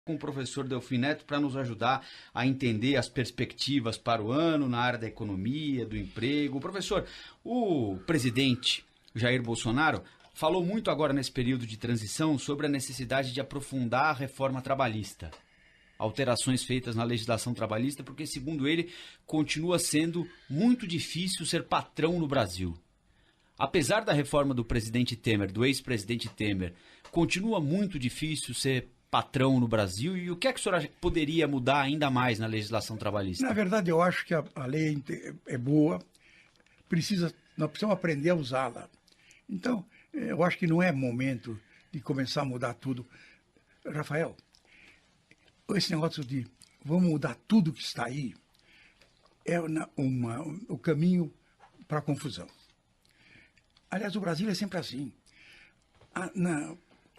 Com o professor Delfim Neto para nos ajudar a entender as perspectivas para o ano na área da economia, do emprego. Professor, o presidente Jair Bolsonaro falou muito agora nesse período de transição sobre a necessidade de aprofundar a reforma trabalhista. Alterações feitas na legislação trabalhista, porque, segundo ele, continua sendo muito difícil ser patrão no Brasil. Apesar da reforma do presidente Temer, do ex-presidente Temer, continua muito difícil ser patrão no Brasil, e o que é que o senhor poderia mudar ainda mais na legislação trabalhista? Na verdade, eu acho que a lei é boa, nós precisamos aprender a usá-la. Então, eu acho que não é momento de começar a mudar tudo. Rafael, esse negócio de vamos mudar tudo que está aí é o caminho para a confusão. Aliás, o Brasil é sempre assim.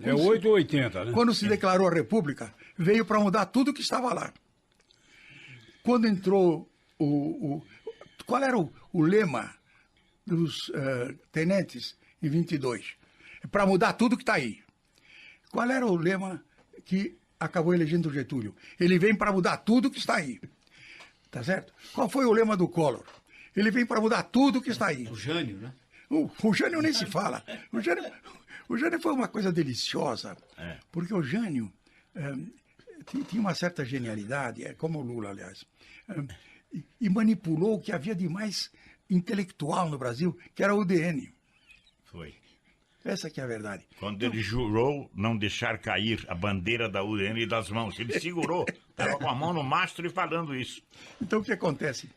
É 8 ou 80, né? Quando se declarou a República, veio para mudar tudo que estava lá. Quando entrou qual era o lema dos tenentes em 22? Para mudar tudo que está aí. Qual era o lema que acabou elegendo o Getúlio? Ele vem para mudar tudo que está aí. Tá certo? Qual foi o lema do Collor? Ele vem para mudar tudo que está aí. O Jânio, né? O Jânio nem se fala. O Jânio foi uma coisa deliciosa, porque o Jânio tinha uma certa genialidade, como o Lula, aliás, e manipulou o que havia de mais intelectual no Brasil, que era o UDN. Foi. Essa que é a verdade. Quando ele jurou não deixar cair a bandeira da UDN das mãos, ele segurou, estava com a mão no mastro e falando isso. Então o que acontece?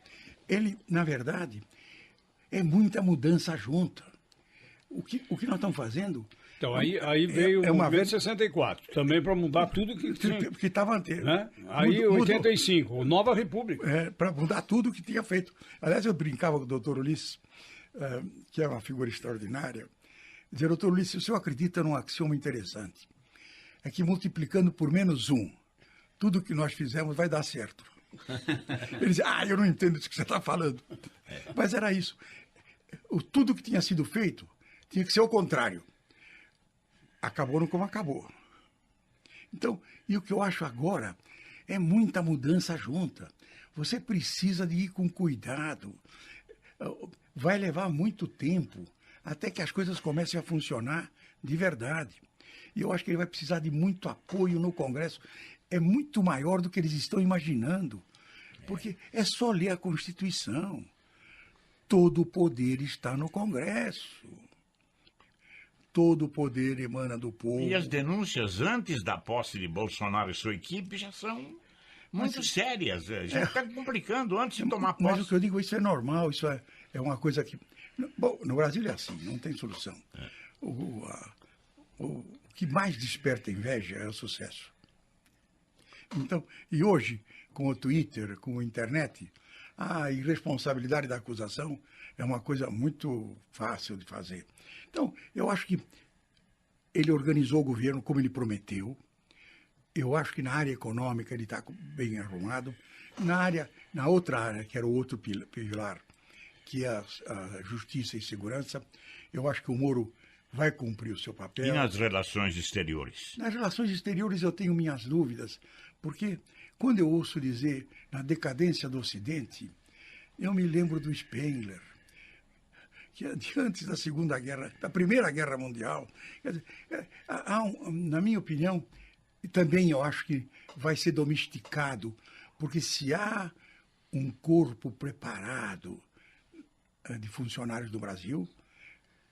Ele, na verdade, é muita mudança junta. O que nós estamos fazendo... Então, aí veio o movimento 64, também para mudar tudo que estava antes. Né? Aí, 85, Nova República. Para mudar tudo que tinha feito. Aliás, eu brincava com o doutor Ulisses, que é uma figura extraordinária, dizer, doutor Ulisses, o senhor acredita num axioma interessante, é que multiplicando por -1, tudo que nós fizemos vai dar certo. Ele dizia, eu não entendo isso que você está falando. Mas era isso. Tudo que tinha sido feito tinha que ser o contrário. Acabou como acabou. Então, e o que eu acho agora é muita mudança junta. Você precisa de ir com cuidado. Vai levar muito tempo até que as coisas comecem a funcionar de verdade. E eu acho que ele vai precisar de muito apoio no Congresso. É muito maior do que eles estão imaginando. Porque é só ler a Constituição. Todo o poder está no Congresso. Todo o poder emana do povo. E as denúncias antes da posse de Bolsonaro e sua equipe já são muito sérias. Já está complicando antes de tomar posse. Mas o que eu digo, isso é normal, isso é uma coisa que... Bom, no Brasil é assim, não tem solução. O que mais desperta inveja é o sucesso. Então, e hoje, com o Twitter, com a internet, a irresponsabilidade da acusação é uma coisa muito fácil de fazer. Então, eu acho que ele organizou o governo como ele prometeu. Eu acho que na área econômica ele está bem arrumado. Na outra área, que era o outro pilar, que é a justiça e segurança, eu acho que o Moro vai cumprir o seu papel. E nas relações exteriores? Nas relações exteriores eu tenho minhas dúvidas, porque quando eu ouço dizer na decadência do Ocidente, eu me lembro do Spengler, que antes da Segunda Guerra, da Primeira Guerra Mundial, quer dizer, na minha opinião, e também eu acho que vai ser domesticado, porque se há um corpo preparado de funcionários do Brasil,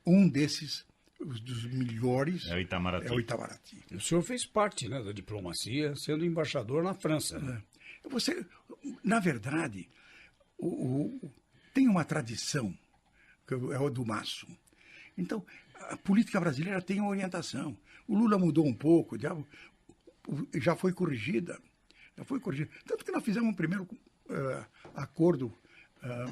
um desses, dos melhores, é o Itamaraty. O senhor fez parte, né, da diplomacia, sendo embaixador na França. Né? Na verdade, tem uma tradição, que é o do maço. Então, a política brasileira tem uma orientação. O Lula mudou um pouco, já foi corrigida. Tanto que nós fizemos um primeiro acordo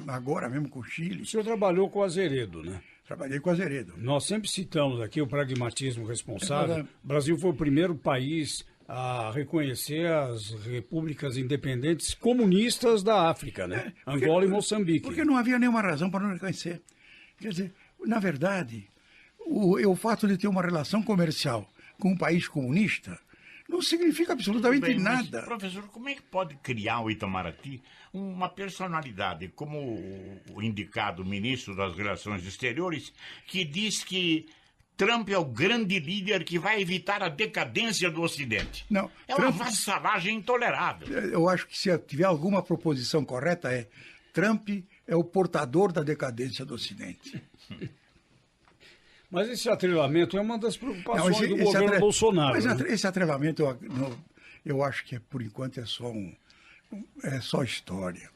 agora mesmo com o Chile. O senhor trabalhou com o Azeredo, né? Trabalhei com o Azeredo. Nós sempre citamos aqui o pragmatismo responsável. O Brasil foi o primeiro país a reconhecer as repúblicas independentes comunistas da África, né? Angola e Moçambique. Porque não havia nenhuma razão para não reconhecer. Quer dizer, na verdade, o fato de ter uma relação comercial com um país comunista Não significa absolutamente Bem, mas, nada. professor, como é que pode criar o Itamaraty uma personalidade como o indicado ministro das Relações Exteriores, que diz que Trump é o grande líder que vai evitar a decadência do Ocidente? Não, é uma vassalagem intolerável. Eu acho que se tiver alguma proposição correta Trump é o portador da decadência do Ocidente. Mas esse atrelamento é uma das preocupações do governo Bolsonaro. Mas esse atrelamento, eu acho que por enquanto é só história.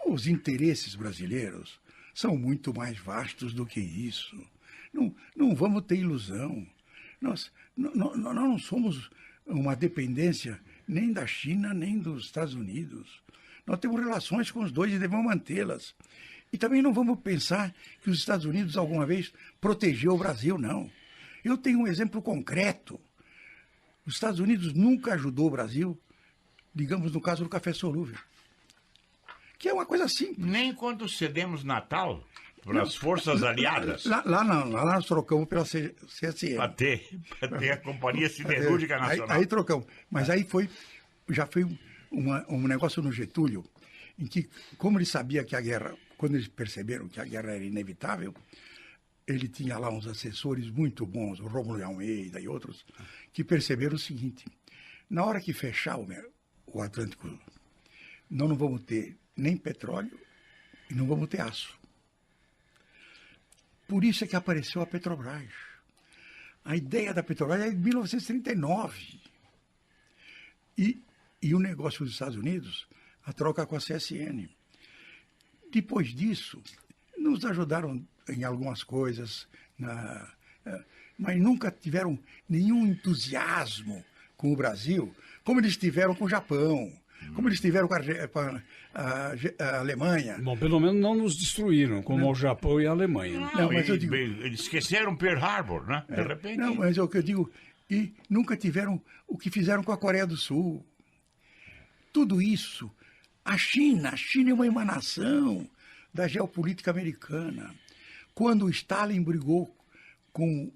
Os interesses brasileiros são muito mais vastos do que isso. Não vamos ter ilusão. Nós não somos uma dependência nem da China, nem dos Estados Unidos. Nós temos relações com os dois e devemos mantê-las. E também não vamos pensar que os Estados Unidos alguma vez protegeu o Brasil, não. Eu tenho um exemplo concreto. Os Estados Unidos nunca ajudou o Brasil, digamos no caso do café solúvel. Que é uma coisa simples. Nem quando cedemos Natal para as forças aliadas. Lá nós trocamos pela CSN. Para ter a Companhia Siderúrgica Nacional. Aí trocamos. Mas aí já foi um negócio no Getúlio, em que, como ele sabia que a guerra, quando eles perceberam que a guerra era inevitável, ele tinha lá uns assessores muito bons, o Rômulo de Almeida e outros, que perceberam o seguinte: na hora que fechar o Atlântico, nós não vamos ter nem petróleo e não vamos ter aço. Por isso é que apareceu a Petrobras. A ideia da Petrobras é de 1939. E o negócio dos Estados Unidos, a troca com a CSN. Depois disso, nos ajudaram em algumas coisas, mas nunca tiveram nenhum entusiasmo com o Brasil, como eles tiveram com o Japão, como eles tiveram com a Alemanha. Bom, pelo menos não nos destruíram, como o Japão e a Alemanha. Não, mas eu digo, eles esqueceram Pearl Harbor, né? De repente. Não, mas é o que eu digo. E nunca tiveram o que fizeram com a Coreia do Sul. Tudo isso, a China é uma emanação da geopolítica americana. Quando o Stalin brigou com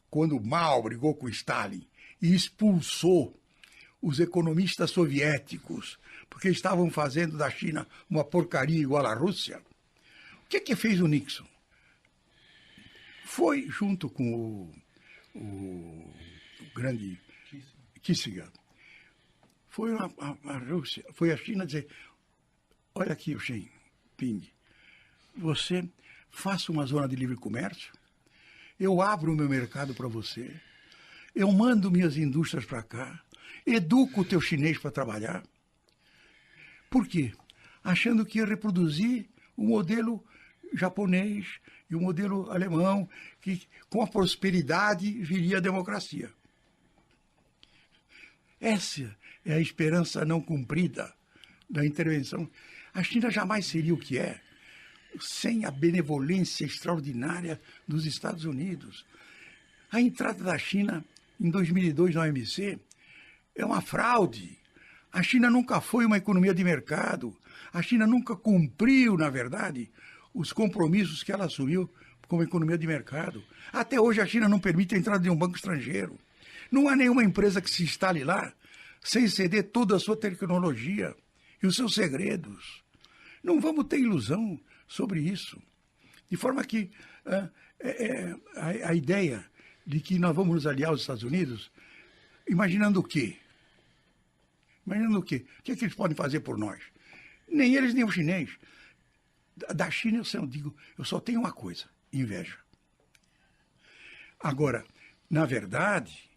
quando o Mao brigou com o Stalin e expulsou os economistas soviéticos, porque estavam fazendo da China uma porcaria igual à Rússia, o que fez o Nixon? Foi junto com o grande Kissinger. Foi a Rússia, foi a China dizer: olha aqui, o Xi Jinping, você faça uma zona de livre comércio, eu abro o meu mercado para você, eu mando minhas indústrias para cá, educo o teu chinês para trabalhar. Por quê? Achando que ia reproduzir o modelo japonês e o modelo alemão, que com a prosperidade viria a democracia. Essa é a esperança não cumprida da intervenção. A China jamais seria o que é sem a benevolência extraordinária dos Estados Unidos. A entrada da China em 2002 na OMC é uma fraude. A China nunca foi uma economia de mercado. A China nunca cumpriu, na verdade, os compromissos que ela assumiu como economia de mercado. Até hoje a China não permite a entrada de um banco estrangeiro. Não há nenhuma empresa que se instale lá sem ceder toda a sua tecnologia e os seus segredos. Não vamos ter ilusão sobre isso. De forma que a ideia de que nós vamos nos aliar aos Estados Unidos, imaginando o quê? Imaginando o quê? O que é que eles podem fazer por nós? Nem eles, nem o chinês. Da China eu só tenho uma coisa: inveja. Agora, na verdade,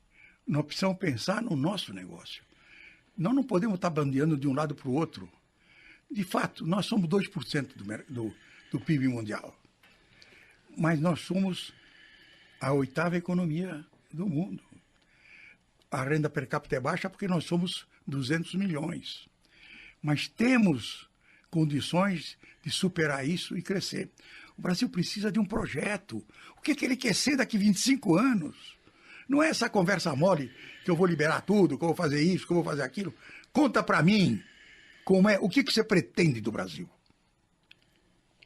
nós precisamos pensar no nosso negócio. Nós não podemos estar bandeando de um lado para o outro. De fato, nós somos 2% do PIB mundial. Mas nós somos a 8ª economia do mundo. A renda per capita é baixa porque nós somos 200 milhões. Mas temos condições de superar isso e crescer. O Brasil precisa de um projeto. O que ele quer ser daqui a 25 anos? Não é essa conversa mole que eu vou liberar tudo, que eu vou fazer isso, que eu vou fazer aquilo. Conta para mim o que você pretende do Brasil.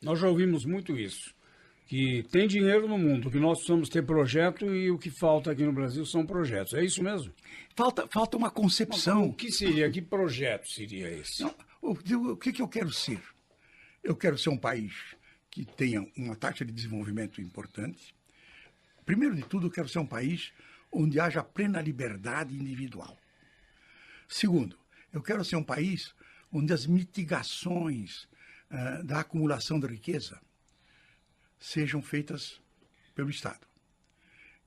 Nós já ouvimos muito isso. que tem dinheiro no mundo, que nós precisamos ter projeto e o que falta aqui no Brasil são projetos. É isso mesmo? Falta uma concepção. O que seria? Que projeto seria esse? Não, o que eu quero ser? Eu quero ser um país que tenha uma taxa de desenvolvimento importante. Primeiro de tudo, eu quero ser um país onde haja plena liberdade individual. Segundo, eu quero ser um país onde as mitigações da acumulação de riqueza sejam feitas pelo Estado.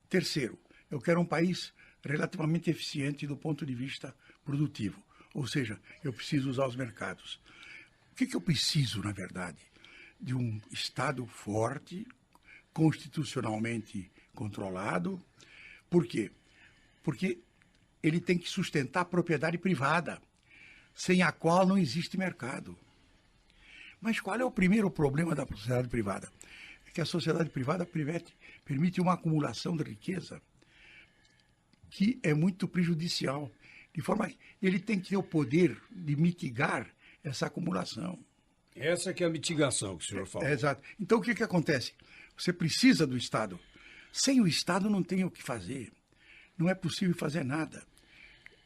Terceiro, eu quero um país relativamente eficiente do ponto de vista produtivo, ou seja, eu preciso usar os mercados. O que eu preciso, na verdade? De um Estado forte, constitucionalmente controlado. Por quê? Porque ele tem que sustentar a propriedade privada, sem a qual não existe mercado. Mas qual é o primeiro problema da sociedade privada? É que a sociedade privada permite uma acumulação de riqueza que é muito prejudicial, de forma que ele tem que ter o poder de mitigar essa acumulação. Essa que é a mitigação que o senhor falou. Exato. Então, o que acontece? Você precisa do Estado. Sem o Estado não tem o que fazer. Não é possível fazer nada.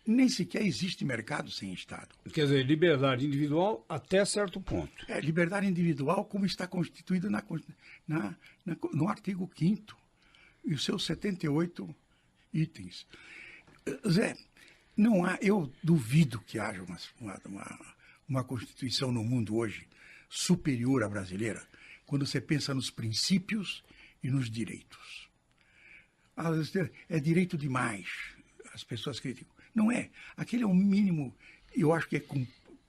Nem sequer existe mercado sem Estado. Quer dizer, liberdade individual até certo ponto. É, liberdade individual como está constituída no artigo 5º e os seus 78 itens. Zé, não há, eu duvido que haja uma Constituição no mundo hoje superior à brasileira, quando você pensa nos princípios e nos direitos. É direito demais, as pessoas criticam. Não é. Aquele é o mínimo, eu acho que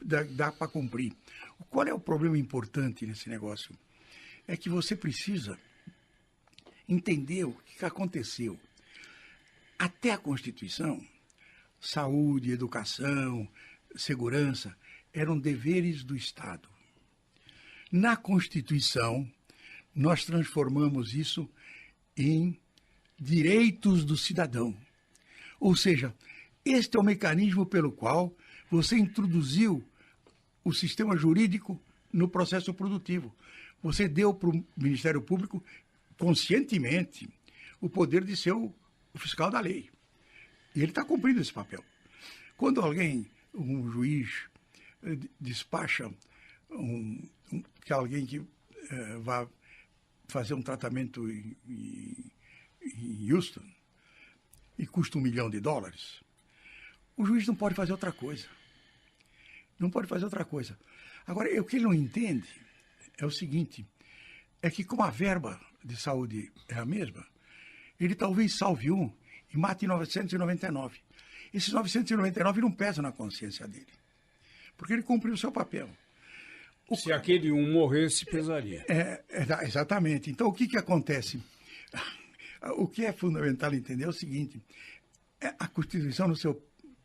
dá para cumprir. Qual é o problema importante nesse negócio? É que você precisa entender o que aconteceu. Até a Constituição, saúde, educação, segurança, eram deveres do Estado. Na Constituição, nós transformamos isso em direitos do cidadão. Ou seja, este é o mecanismo pelo qual você introduziu o sistema jurídico no processo produtivo. Você deu para o Ministério Público, conscientemente, o poder de ser o fiscal da lei. E ele está cumprindo esse papel. Quando um juiz, despacha que alguém que vá fazer um tratamento em Houston e custa $1 milhão, o juiz não pode fazer outra coisa. Não pode fazer outra coisa. Agora, o que ele não entende é o seguinte, é que como a verba de saúde é a mesma, ele talvez salve um e mate 999. Esses 999 não pesam na consciência dele, porque ele cumpriu o seu papel. Se aquele um morresse, pesaria. Exatamente. Então, o que acontece? O que é fundamental entender é o seguinte, a Constituição,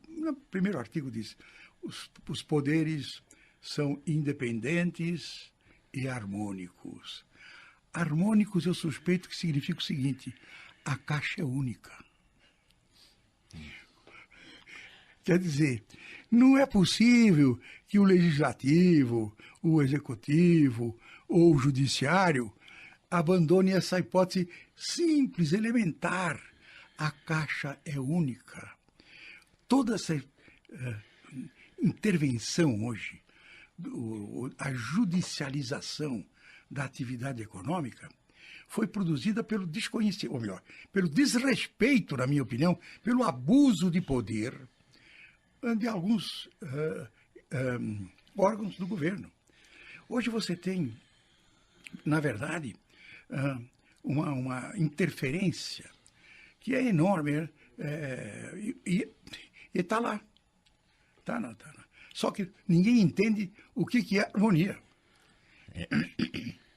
no primeiro artigo, diz os poderes são independentes e harmônicos. Harmônicos, eu suspeito que significa o seguinte, a Caixa é única. Quer dizer, não é possível que o Legislativo, o Executivo ou o Judiciário abandone essa hipótese simples, elementar. A Caixa é única. Toda essa intervenção hoje, a judicialização da atividade econômica, foi produzida pelo desconhecimento, ou melhor, pelo desrespeito, na minha opinião, pelo abuso de poder de alguns órgãos do governo. Hoje você tem, na verdade, uma interferência que é enorme e está lá. Tá lá. Só que ninguém entende o que é harmonia.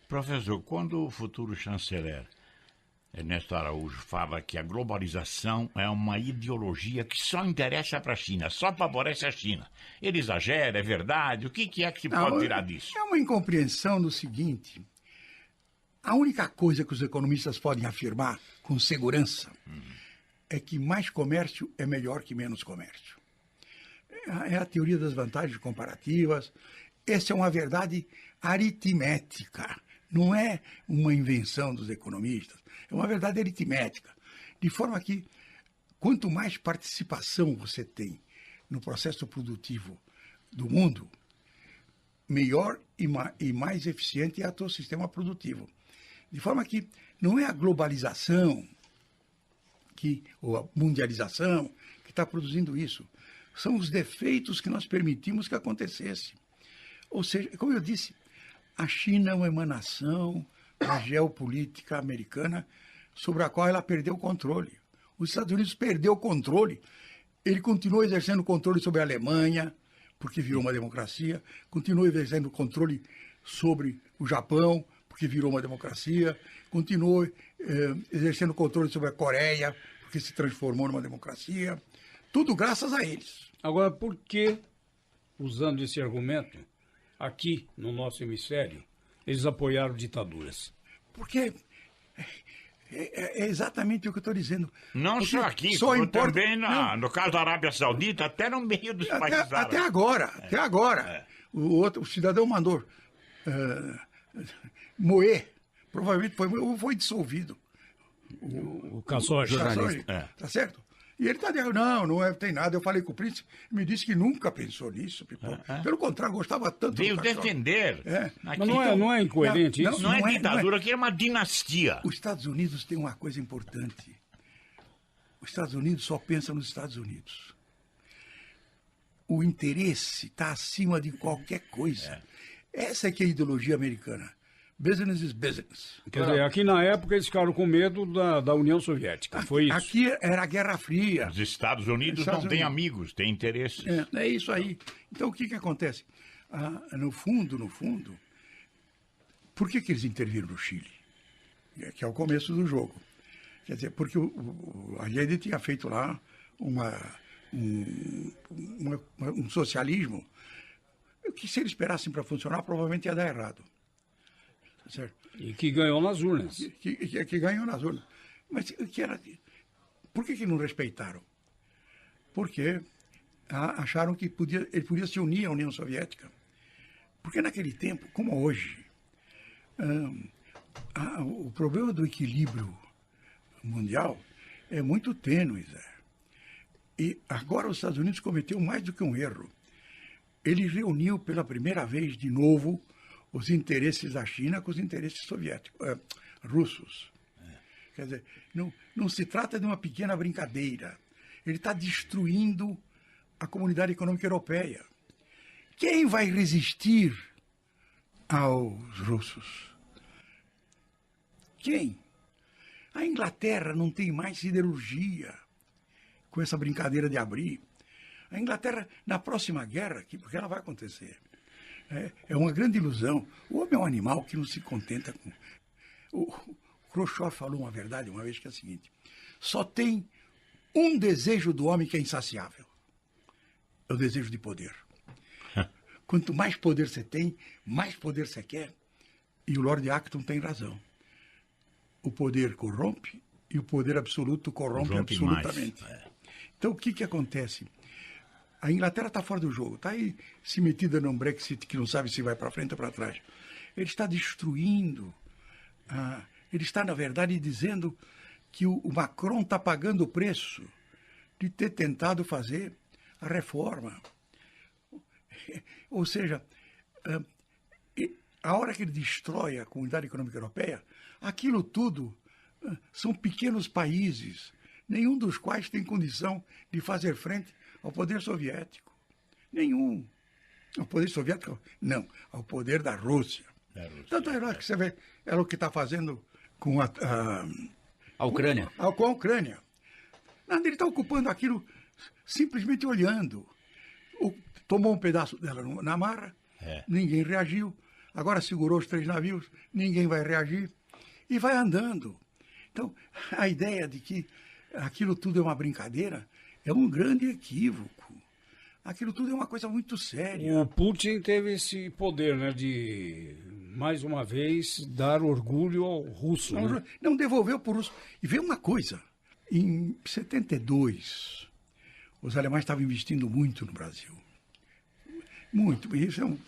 Professor, quando o futuro chanceler Ernesto Araújo fala que a globalização é uma ideologia que só interessa para a China, só favorece a China, ele exagera, é verdade? O que é que se pode tirar disso? É uma incompreensão do seguinte, a única coisa que os economistas podem afirmar com segurança é que mais comércio é melhor que menos comércio. É a teoria das vantagens comparativas. Essa é uma verdade aritmética, não é uma invenção dos economistas, é uma verdade aritmética. De forma que, quanto mais participação você tem no processo produtivo do mundo, melhor e mais eficiente é o teu sistema produtivo. De forma que não é a globalização ou a mundialização que está produzindo isso. São os defeitos que nós permitimos que acontecesse. Ou seja, como eu disse, a China é uma emanação da geopolítica americana sobre a qual ela perdeu o controle. Os Estados Unidos perdeu o controle. Ele continuou exercendo controle sobre a Alemanha, porque virou uma democracia, continuou exercendo controle sobre o Japão, porque virou uma democracia, continuou exercendo controle sobre a Coreia, porque se transformou numa democracia. Tudo graças a eles. Agora, por que, usando esse argumento, aqui no nosso hemisfério, eles apoiaram ditaduras? Porque é exatamente o que eu estou dizendo. Não porque só aqui, só como importa, também no caso da Arábia Saudita, até no meio dos países árabes. Até agora. O cidadão mandou moer. Provavelmente foi dissolvido. O Khashoggi. Tá certo? E ele está dizendo, não tem nada. Eu falei com o príncipe, me disse que nunca pensou nisso. Pelo contrário, gostava tanto Veio do Khashoggi. defender. Mas não é incoerente isso? Não é ditadura, aqui é uma dinastia. Os Estados Unidos têm uma coisa importante. Os Estados Unidos só pensam nos Estados Unidos. O interesse está acima de qualquer coisa. Essa é que é a ideologia americana. Business is business. Quer dizer, aqui na época eles ficaram com medo da União Soviética, foi isso? Aqui era a Guerra Fria. Os Estados Unidos não têm amigos, têm interesses. É isso aí. Então, o que acontece? No fundo, por que eles interviram no Chile? Que é o começo do jogo. Quer dizer, porque a Allende tinha feito lá um socialismo que, se eles esperassem para funcionar, provavelmente ia dar errado. Certo? E que ganhou nas urnas. Que ganhou nas urnas. Mas por que não respeitaram? Porque acharam que ele podia se unir à União Soviética. Porque naquele tempo, como hoje, o problema do equilíbrio mundial é muito tênue, Zé. E agora os Estados Unidos cometeu mais do que um erro. Ele reuniu pela primeira vez, de novo, os interesses da China com os interesses russos. Quer dizer, não se trata de uma pequena brincadeira. Ele está destruindo a comunidade econômica europeia. Quem vai resistir aos russos? Quem? A Inglaterra não tem mais siderurgia com essa brincadeira de abrir. A Inglaterra, na próxima guerra, porque ela vai acontecer, é uma grande ilusão. O homem é um animal que não se contenta com... O Khrushchev falou uma verdade uma vez, que é a seguinte: só tem um desejo do homem que é insaciável. É o desejo de poder. Quanto mais poder você tem, mais poder você quer. E o Lord Acton tem razão. O poder corrompe e o poder absoluto corrompe absolutamente. Então, o que acontece? A Inglaterra está fora do jogo, está aí se metida num Brexit que não sabe se vai para frente ou para trás. Ele está destruindo. Ele está, na verdade, dizendo que o Macron está pagando o preço de ter tentado fazer a reforma. Ou seja, a hora que ele destrói a Comunidade Econômica Europeia, aquilo tudo são pequenos países, nenhum dos quais tem condição de fazer frente ao poder soviético. Nenhum. Ao poder soviético, não. Ao poder da Rússia. Tanto é que você vê, é o que está fazendo com a Ucrânia. Com a Ucrânia. Ele está ocupando aquilo simplesmente olhando. Tomou um pedaço dela na marra, ninguém reagiu. Agora segurou os 3 navios, ninguém vai reagir. E vai andando. Então, a ideia de que aquilo tudo é uma brincadeira é um grande equívoco. Aquilo tudo é uma coisa muito séria. O Putin teve esse poder, né, de, mais uma vez, dar orgulho ao russo. Não devolveu para o russo. E vê uma coisa, em 72, os alemães estavam investindo muito no Brasil. Muito. E são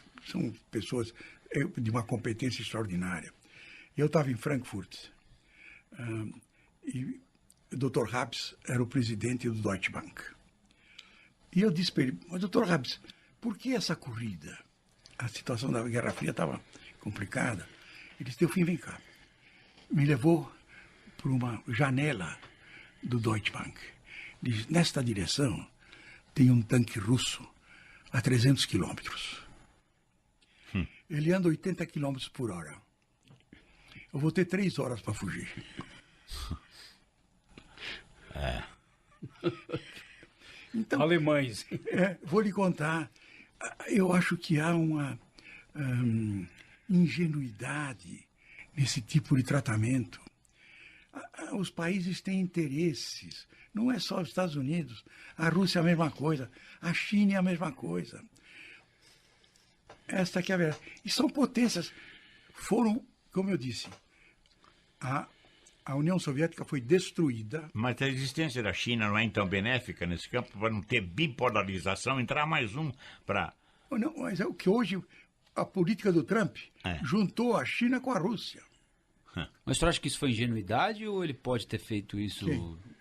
pessoas de uma competência extraordinária. Eu estava em Frankfurt e o Dr. Habs era o presidente do Deutsche Bank. E eu disse para ele, mas Dr. Habs, por que essa corrida? A situação da Guerra Fria estava complicada. Ele disse, Delfim, vem cá. Me levou para uma janela do Deutsche Bank. Diz, nesta direção tem um tanque russo a 300 quilômetros. Ele anda 80 quilômetros por hora. Eu vou ter 3 horas para fugir. Então, alemães. Vou lhe contar. Eu acho que há uma ingenuidade nesse tipo de tratamento. Os países têm interesses. Não é só os Estados Unidos. A Rússia é a mesma coisa. A China é a mesma coisa. Esta aqui é a verdade. E são potências. Foram, como eu disse, a União Soviética foi destruída. Mas a existência da China não é então benéfica nesse campo para não ter bipolarização, entrar mais um para... Não, mas é o que hoje a política do Trump juntou a China com a Rússia. Mas você acha que isso foi ingenuidade ou ele pode ter feito isso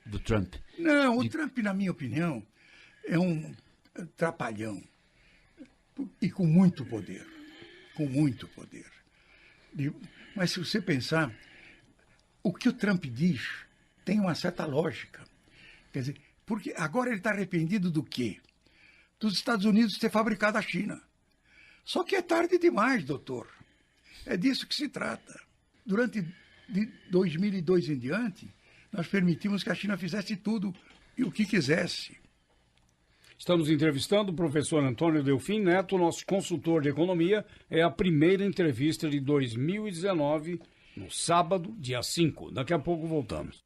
do Trump? Não, o Trump, na minha opinião, é um trapalhão. E com muito poder. Com muito poder. Mas se você pensar, o que o Trump diz tem uma certa lógica. Quer dizer, porque agora ele está arrependido do quê? Dos Estados Unidos ter fabricado a China. Só que é tarde demais, doutor. É disso que se trata. Durante de 2002 em diante, nós permitimos que a China fizesse tudo e o que quisesse. Estamos entrevistando o professor Antônio Delfim Neto, nosso consultor de economia. É a primeira entrevista de 2019, no sábado, dia 5. Daqui a pouco voltamos.